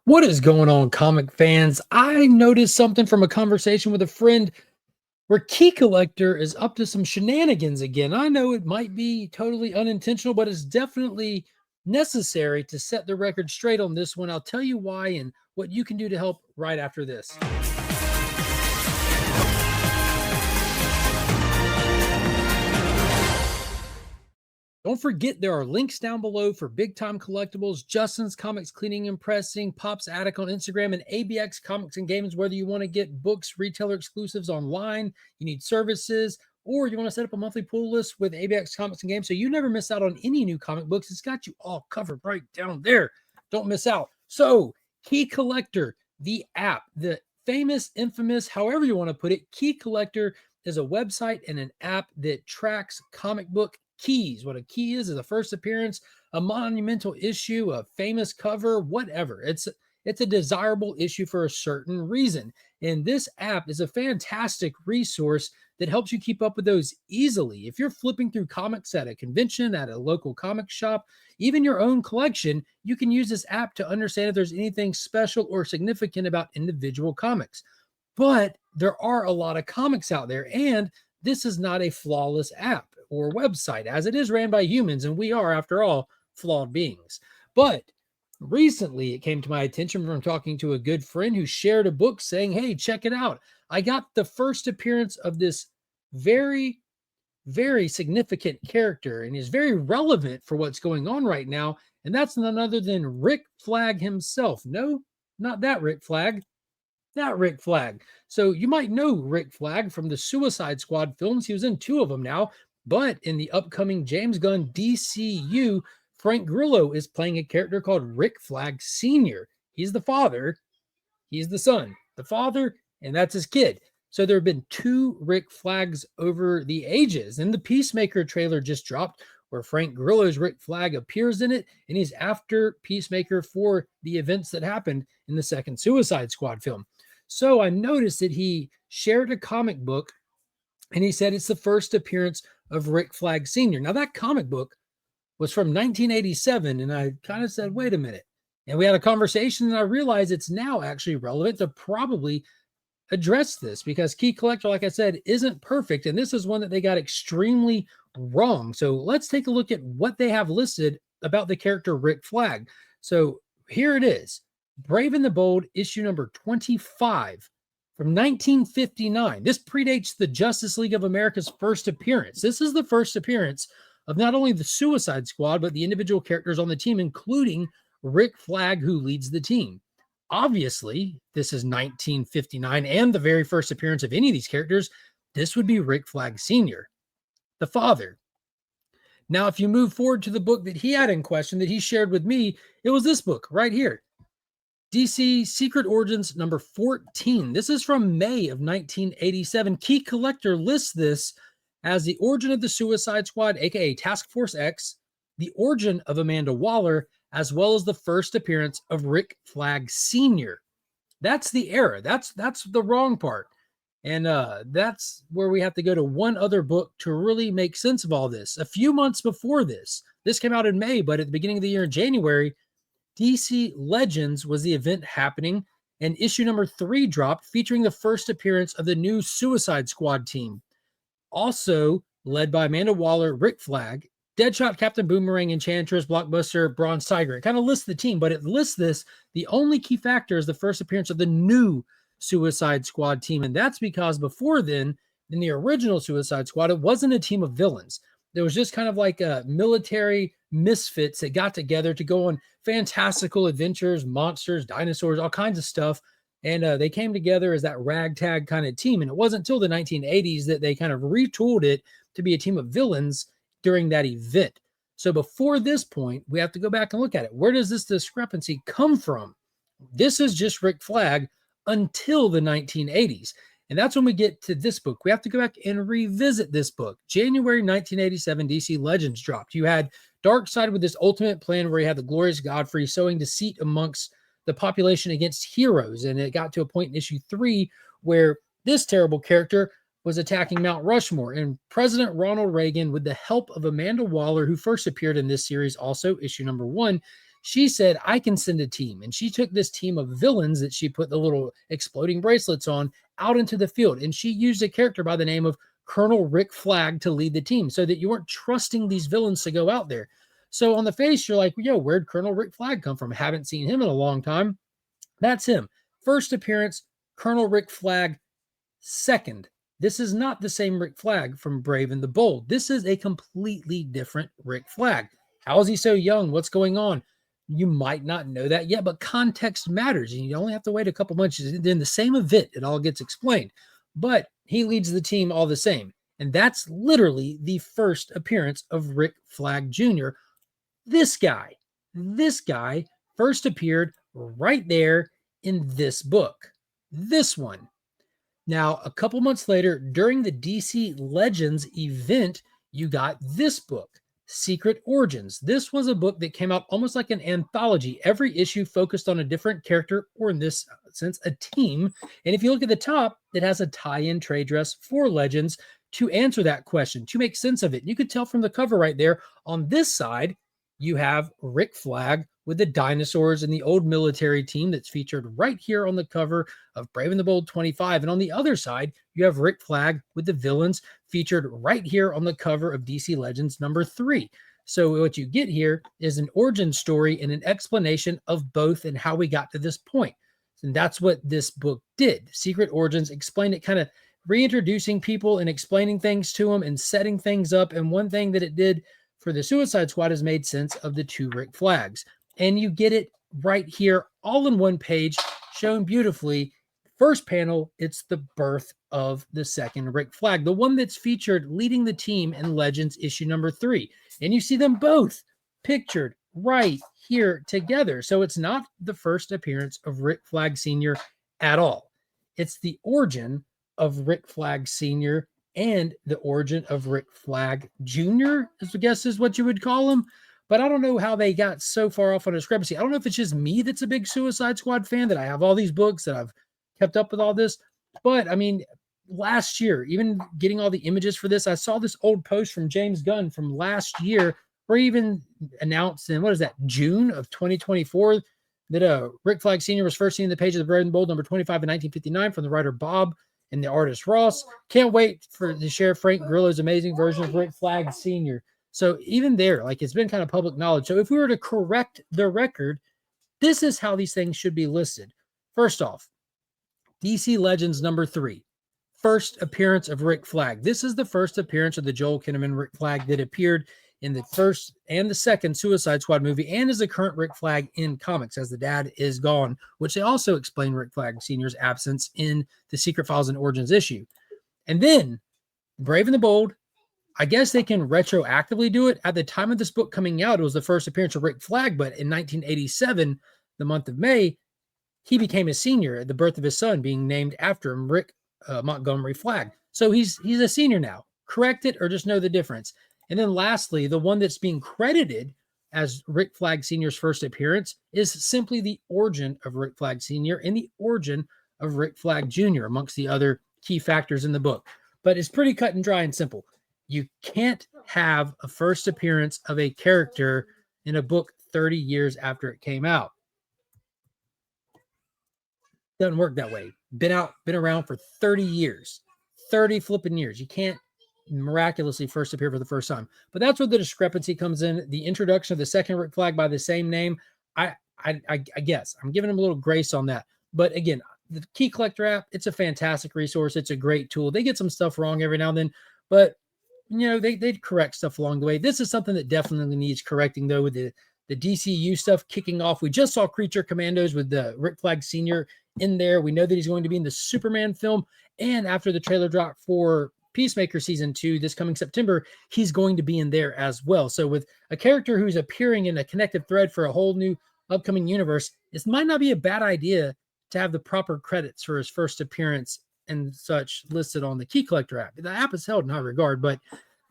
What is going on, comic fans? I noticed something from a conversation with a friend where Key Collector is up to some shenanigans again. I know it might be totally unintentional, but it's definitely necessary to set the record straight on this one. I'll tell you why and what you can do to help right after this. Don't forget there are links down below for Big Time Collectibles, Justin's Comics Cleaning and Pressing, Pop's Attic on Instagram, and ABX Comics and Games. Whether you want to get books, retailer exclusives online, you need services, or you want to set up a monthly pool list with ABX Comics and Games so you never miss out on any new comic books. It's got you all covered right down there. Don't miss out. So, Key Collector, the app, the famous, infamous, however you want to put it, Key Collector is a website and an app that tracks comic book keys. What a key is a first appearance, a monumental issue, a famous cover, whatever. It's a desirable issue for a certain reason. And this app is a fantastic resource that helps you keep up with those easily. If you're flipping through comics at a convention, at a local comic shop, even your own collection, you can use this app to understand if there's anything special or significant about individual comics. But there are a lot of comics out there, and this is not a flawless app or website, as it is ran by humans, and we are, after all, flawed beings. But recently, it came to my attention from talking to a good friend who shared a book saying, hey, check it out. I got the first appearance of this very, very significant character, and is very relevant for what's going on right now, and that's none other than Rick Flag himself. No, not that Rick Flag. That Rick Flag. So you might know Rick Flag from the Suicide Squad films. He was in 2 of them now. But in the upcoming James Gunn DCU, Frank Grillo is playing a character called Rick Flag Sr. He's the father, he's the son, the father, and that's his kid. So there have been 2 Rick Flags over the ages. And the Peacemaker trailer just dropped where Frank Grillo's Rick Flag appears in it, and he's after Peacemaker for the events that happened in the second Suicide Squad film. So I noticed that he shared a comic book, and he said it's the first appearance of Rick Flag Sr. Now, that comic book was from 1987, and I kind of said, wait a minute. And we had a conversation, and I realized it's now actually relevant to probably address this, because Key Collector, like I said, isn't perfect, and this is one that they got extremely wrong. So let's take a look at what they have listed about the character Rick Flag. So here it is. Brave and the Bold, issue number 25 from 1959. This predates the Justice League of America's first appearance. This is the first appearance of not only the Suicide Squad, but the individual characters on the team, including Rick Flag, who leads the team. Obviously, this is 1959 and the very first appearance of any of these characters. This would be Rick Flag Sr., the father. Now, if you move forward to the book that he had in question that he shared with me, it was this book right here. DC Secret Origins number 14. This is from May of 1987. Key Collector lists this as the origin of the Suicide Squad, aka Task Force X, the origin of Amanda Waller, as well as the first appearance of Rick Flag Sr. That's the era. That's the wrong part. And that's where we have to go to one other book to really make sense of all this. A few months before this came out in May, but at the beginning of the year in January, DC Legends was the event happening, and issue number 3 dropped, featuring the first appearance of the new Suicide Squad team. Also led by Amanda Waller, Rick Flag, Deadshot, Captain Boomerang, Enchantress, Blockbuster, Bronze Tiger. It kind of lists the team, but it lists this. The only key factor is the first appearance of the new Suicide Squad team, and that's because before then, in the original Suicide Squad, it wasn't a team of villains. There was just kind of like a military misfits that got together to go on fantastical adventures, monsters, dinosaurs, all kinds of stuff. And they came together as that ragtag kind of team. And it wasn't until the 1980s that they kind of retooled it to be a team of villains during that event. So before this point, we have to go back and look at it. Where does this discrepancy come from? This is just Rick Flag until the 1980s. And that's when we get to this book. We have to go back and revisit this book. January 1987, DC Legends dropped. You had Darkseid with this ultimate plan where he had the glorious Godfrey sowing deceit amongst the population against heroes. And it got to a point in issue 3 where this terrible character was attacking Mount Rushmore. And President Ronald Reagan, with the help of Amanda Waller, who first appeared in this series, also issue number 1, She said, I can send a team. And she took this team of villains that she put the little exploding bracelets on out into the field. And she used a character by the name of Colonel Rick Flag to lead the team so that you weren't trusting these villains to go out there. So on the face, you're like, yo, where'd Colonel Rick Flag come from? Haven't seen him in a long time. That's him. First appearance, Colonel Rick Flag. Second, this is not the same Rick Flag from Brave and the Bold. This is a completely different Rick Flag. How is he so young? What's going on? You might not know that yet, but context matters. And you only have to wait a couple months. In the same event, it all gets explained. But he leads the team all the same. And that's literally the first appearance of Rick Flag Jr. This guy first appeared right there in this book. This one. Now, a couple months later, during the DC Legends event, you got this book, Secret Origins. This was a book that came out almost like an anthology. Every issue focused on a different character, or in this sense, a team. And if you look at the top, it has a tie-in trade dress for Legends to answer that question, to make sense of it. You could tell from the cover right there. On this side, you have Rick Flag with the dinosaurs and the old military team that's featured right here on the cover of Brave and the Bold 25. And on the other side, you have Rick Flag with the villains featured right here on the cover of DC Legends number 3. So what you get here is an origin story and an explanation of both and how we got to this point. And that's what this book did. Secret Origins explained it, kind of reintroducing people and explaining things to them and setting things up. And one thing that it did for the Suicide Squad has made sense of the 2 Rick Flags. And you get it right here, all in one page, shown beautifully. First panel, it's the birth of the second Rick Flag, the one that's featured leading the team in Legends issue number 3. And you see them both pictured right here together. So it's not the first appearance of Rick Flag Sr. at all. It's the origin of Rick Flag Sr. and the origin of Rick Flag Jr., I guess is what you would call him. But I don't know how they got so far off on a discrepancy. I don't know if it's just me that's a big Suicide Squad fan, that I have all these books, that I've kept up with all this. But, I mean, last year, even getting all the images for this, I saw this old post from James Gunn from last year, where he even announced in, June of 2024, that Rick Flag Sr. was first seen in the page of the Brave and Bold number 25 in 1959 from the writer Bob and the artist Ross. Can't wait to share Frank Grillo's amazing version of Rick Flag Sr. So even there, like, it's been kind of public knowledge. So if we were to correct the record, this is how these things should be listed. First off, DC Legends number 3, first appearance of Rick Flag. This is the first appearance of the Joel Kinnaman Rick Flag that appeared in the first and the second Suicide Squad movie, and is the current Rick Flag in comics, as the dad is gone, which they also explain Rick Flag Sr.'s absence in the Secret Files and Origins issue. And then Brave and the Bold, I guess they can retroactively do it. At the time of this book coming out, it was the first appearance of Rick Flag, but in 1987, the month of May, he became a senior at the birth of his son, being named after him, Rick Montgomery Flag. So he's a senior now. Correct it or just know the difference. And then lastly, the one that's being credited as Rick Flag Sr.'s first appearance is simply the origin of Rick Flag Sr. and the origin of Rick Flag Jr., amongst the other key factors in the book. But it's pretty cut and dry and simple. You can't have a first appearance of a character in a book 30 years after it came out. Doesn't work that way. Been around for 30 years, 30 flipping years. You can't miraculously first appear for the first time. But that's where the discrepancy comes in. The introduction of the second Rick Flag by the same name, I guess I'm giving him a little grace on that. But again, the Key Collector app, it's a fantastic resource. It's a great tool. They get some stuff wrong every now and then, but you know, they correct stuff along the way. This is something that definitely needs correcting, though, with the DCU stuff kicking off. We just saw Creature Commandos with the Rick Flag Sr. in there. We know that he's going to be in the Superman film. And after the trailer drop for Peacemaker Season 2 this coming September, he's going to be in there as well. So with a character who's appearing in a connective thread for a whole new upcoming universe, this might not be a bad idea to have the proper credits for his first appearance and such listed on the Key Collector app. The app is held in high regard, but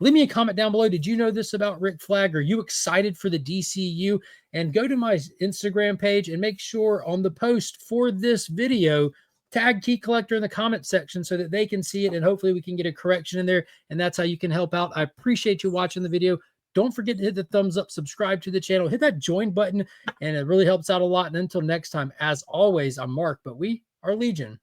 leave me a comment down below. Did you know this about Rick Flag? Are you excited for the DCU? And go to my Instagram page and make sure on the post for this video, tag Key Collector in the comment section so that they can see it, and hopefully we can get a correction in there, and that's how you can help out. I appreciate you watching the video. Don't forget to hit the thumbs up, subscribe to the channel, hit that join button, and it really helps out a lot. And until next time, as always, I'm Mark, but we are Legion.